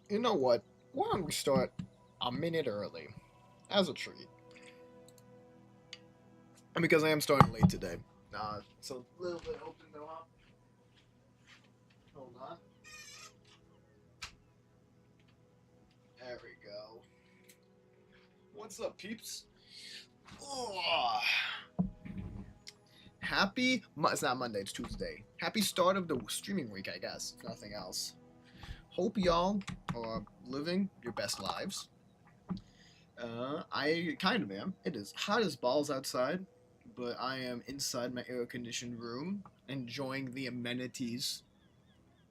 You know what? Why don't we start a minute early, as a treat? And because I am starting late today. So a little bit open though up. Hold on. There we go. What's up, peeps? Oh, it's not Monday, it's Tuesday. Happy start of the streaming week, I guess, if nothing else. Hope y'all are living your best lives. I kind of am. It is hot as balls outside, but I am inside my air conditioned room, enjoying the amenities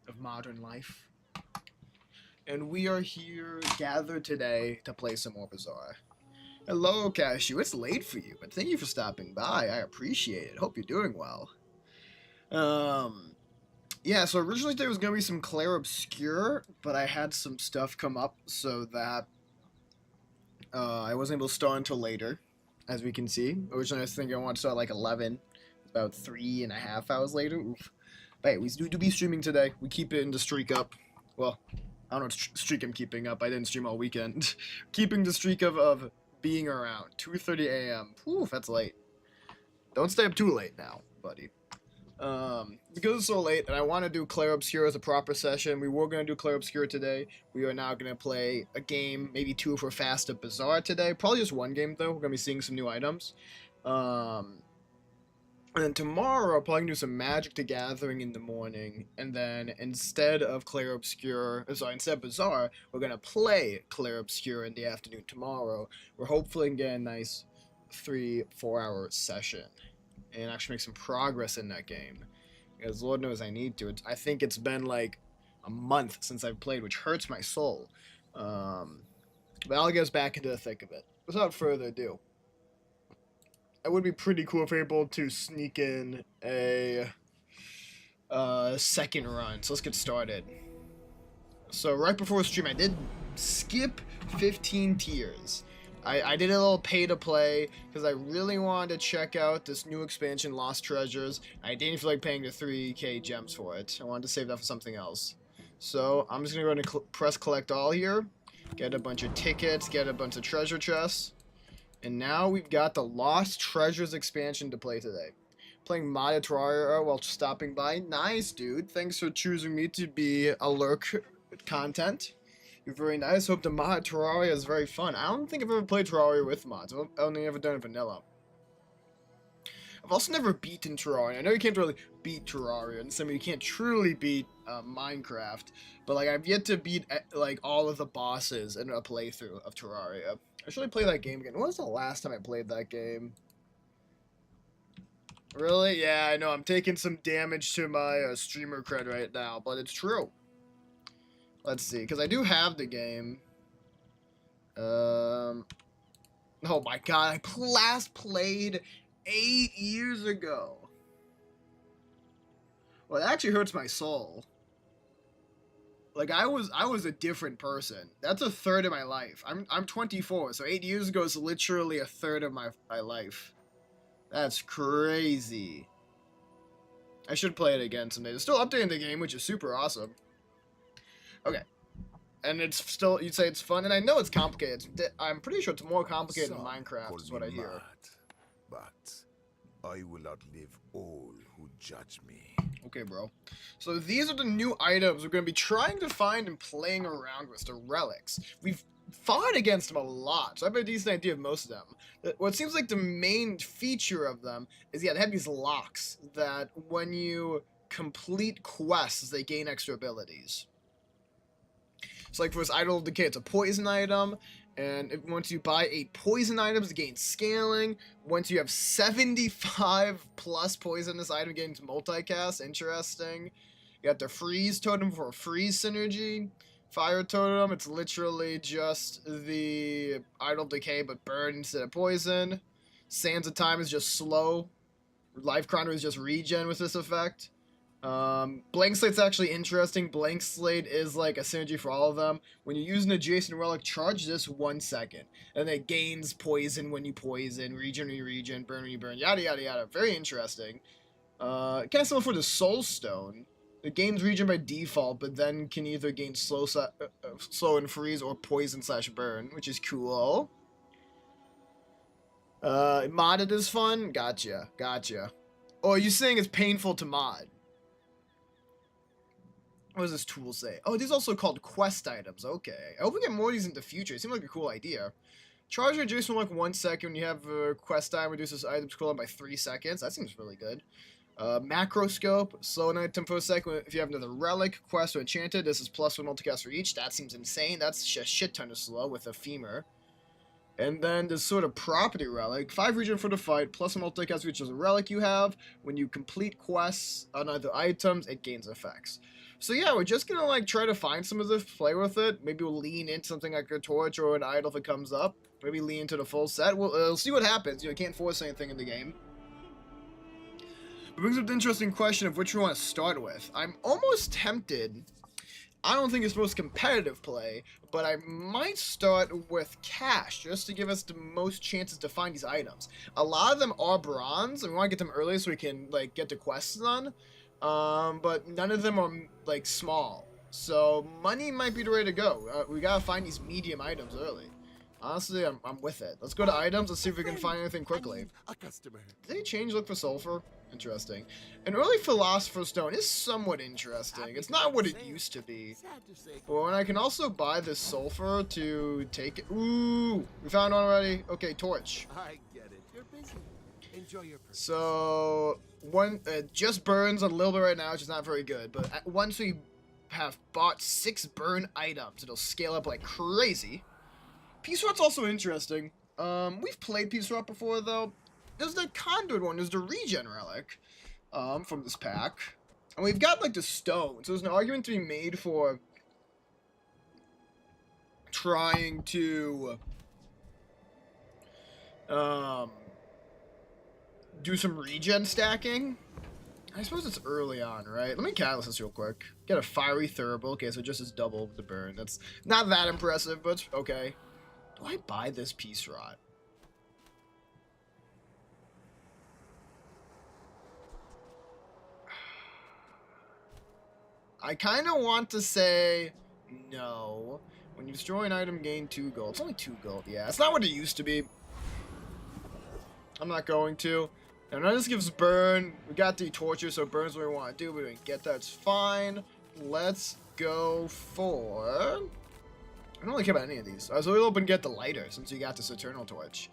of modern life. And we are here gathered today to play some more Bazaar. Hello, Cashew. It's late for you, but thank you for stopping by. I appreciate it. Hope you're doing well. Yeah, so originally there was going to be some Clair Obscure, but I had some stuff come up so that I wasn't able to start until later, as we can see. Originally I was thinking I wanted to start like 11, about 3.5 hours later. Oof. But hey, we do be streaming today. We keep it in the streak up. Well, I don't know what streak I'm keeping up. I didn't stream all weekend. Keeping the streak of being around. 2:30 a.m. Oof, that's late. Don't stay up too late now, buddy. Because it's so late, and I want to do Clair Obscure as a proper session. We were going to do Clair Obscure today. We are now going to play a game, maybe two if we're fast at Bazaar today. Probably just one game, though. We're going to be seeing some new items. And then tomorrow, I'll probably do some Magic the Gathering in the morning. And then instead of instead of Bazaar, we're going to play Clair Obscure in the afternoon tomorrow. We're hopefully getting a nice 3-4 hour session and actually make some progress in that game. Because Lord knows I need to. I think it's been like a month since I've played, which hurts my soul. But I'll get us back into the thick of it. Without further ado, it would be pretty cool if we were able to sneak in a second run. So let's get started. So right before stream, I did skip 15 tiers. I did a little pay to play because I really wanted to check out this new expansion, Lost Treasures. I didn't feel like paying the 3k gems for it. I wanted to save that for something else. So I'm just going to go and press collect all here. Get a bunch of tickets, get a bunch of treasure chests. And now we've got the Lost Treasures expansion to play today. Playing modded Terraria while stopping by. Nice, dude. Thanks for choosing me to be a lurk content. You're very nice. Hope the mod Terraria is very fun. I don't think I've ever played Terraria with mods. I've only ever done it vanilla. I've also never beaten Terraria. I know you can't really beat Terraria, and some you can't truly beat Minecraft. But like I've yet to beat like all of the bosses in a playthrough of Terraria. I should play that game again. When was the last time I played that game? Really? Yeah, I know. I'm taking some damage to my streamer cred right now, but it's true. Let's see, because I do have the game. Oh my god, I last played 8 years ago. Well, it actually hurts my soul. Like I was a different person. That's a third of my life. I'm 24, so 8 years ago is literally a third of my life. That's crazy. I should play it again someday. They're still updating the game, which is super awesome. Okay. And it's still, you'd say it's fun, and I know it's complicated. I'm pretty sure it's more complicated than Minecraft, is what I hear. But I will outlive all who judge me. Okay, bro. So these are the new items we're going to be trying to find and playing around with, the relics. We've fought against them a lot, so I have a decent idea of most of them. What seems like the main feature of them is, yeah, they have these locks that when you complete quests, they gain extra abilities. So like for this Idol of Decay, it's a poison item, and once you buy 8 poison items, it gains scaling. Once you have 75 plus poisonous item, it gains multicast. Interesting. You got the freeze totem for a freeze synergy. Fire totem, it's literally just the Idol of Decay, but burn instead of poison. Sands of Time is just slow. Life Chrono is just regen with this effect. Blank Slate's actually interesting. Blank Slate is like a synergy for all of them. When you use an adjacent relic, charge this 1 second. And it gains poison when you poison, regen when you regen, burn when you burn, yada yada yada. Very interesting. Kind of similar for the Soul Stone. It gains regen by default, but then can either gain slow slow and freeze or poison / burn, which is cool. Modded is fun? Gotcha. Oh, are you saying it's painful to mod? What does this tool say? Oh, these are also called quest items. Okay. I hope we get more of these in the future. It seems like a cool idea. Charge reduce from like 1 second when you have a quest time, reduces items cooldown by 3 seconds. That seems really good. Macroscope, slow an item for a second if you have another relic, quest, or enchanted. This is +1 multicast for each. That seems insane. That's a shit ton of slow with a femur. And then this sort of property relic, 5 regen for the fight, +1 multicast for each as a relic you have. When you complete quests on other items, it gains effects. So yeah, we're just gonna like try to find some of this, play with it. Maybe we'll lean into something like a torch or an idol if it comes up. Maybe lean into the full set. We'll see what happens. You know, can't force anything in the game. It brings up the interesting question of which we want to start with. I'm almost tempted. I don't think it's most competitive play, but I might start with cash just to give us the most chances to find these items. A lot of them are bronze, and we want to get them early so we can like get the quests done. But none of them are like small, so money might be the way to go. We gotta find these medium items early. Honestly, I'm with it. Let's go to items. Let's see if we can find anything quickly. A customer. Did they change look for sulfur? Interesting. An early philosopher's stone is somewhat interesting. It's not what it used to be. But when I can also buy this sulfur to take it. Ooh, we found one already. Okay, torch. I get it. You're busy. Enjoy your purchase. So one just burns a little bit right now, which is not very good. But once we have bought 6 burn items, it'll scale up like crazy. Peace Rot's also interesting. We've played Peace Rot before though. There's the conduit one. There's the regen relic, from this pack, and we've got like the stone. So there's an argument to be made for trying to do some regen stacking. I suppose it's early on, right? Let me catalyst this real quick. Get a fiery thurible. Okay, so just as double the burn. That's not that impressive, but it's okay. Do I buy this Peace Rot? I kind of want to say no. When you destroy an item, gain 2 gold. It's only 2 gold. Yeah, it's not what it used to be. I'm not going to. And now this gives burn. We got the torture, so burn's what we want to do. We didn't get that. It's fine. Let's go for... I don't really care about any of these. I was really hoping to get the lighter since you got this Eternal Torch.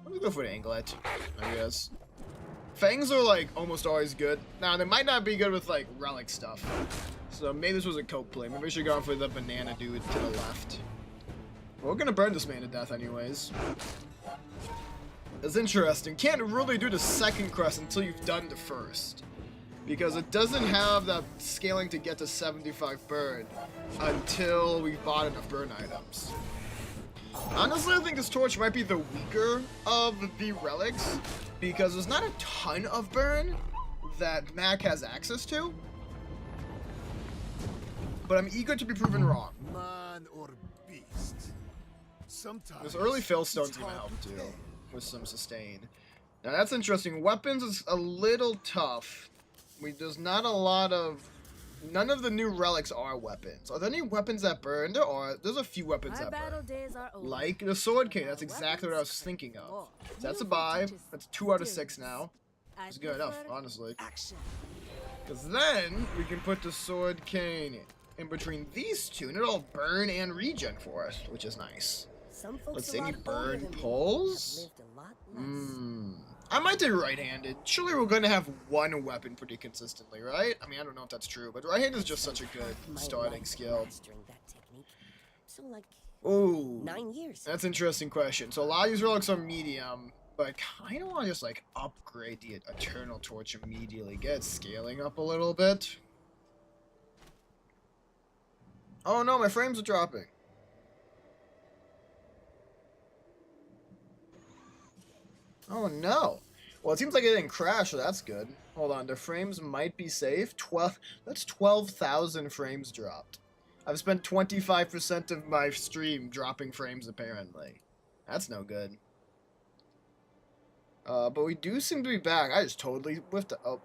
Let me go for the Anglet, I guess. Fangs are like almost always good. Now they might not be good with like relic stuff. So maybe this was a coke play. Maybe we should go for the banana dude to the left. We're gonna burn this man to death anyways. It's interesting. Can't really do the second crest until you've done the first. Because it doesn't have that scaling to get to 75 burn until we've bought enough burn items. Honestly, I think this torch might be the weaker of the relics because there's not a ton of burn that Mac has access to. But I'm eager to be proven wrong. Man or beast. Sometimes This early Failstone's gonna help too, with some sustain. Now that's interesting. Weapons is a little tough. There's not a lot of... None of the new relics are weapons. Are there any weapons that burn? There are. There's a few weapons that burn. Like the sword cane. That's exactly what I was thinking of. So that's a buy. That's 2 out of 6 now. It's good enough, honestly. Because then we can put the sword cane in between these two, and it'll burn and regen for us, which is nice. Let's see, any burn pulls? I might do right-handed. Surely we're going to have one weapon pretty consistently, right? I mean, I don't know if that's true, but right-handed is just such a good starting skill. Ooh, that's an interesting question. So a lot of these relics are medium, but I kind of want to just, like, upgrade the Eternal Torch immediately. Get it scaling up a little bit. Oh no, my frames are dropping. Oh no. Well, it seems like it didn't crash, so that's good. Hold on, the frames might be safe. That's 12,000 frames dropped. I've spent 25% of my stream dropping frames, apparently. That's no good. But we do seem to be back. I just totally whiffed it. Oh,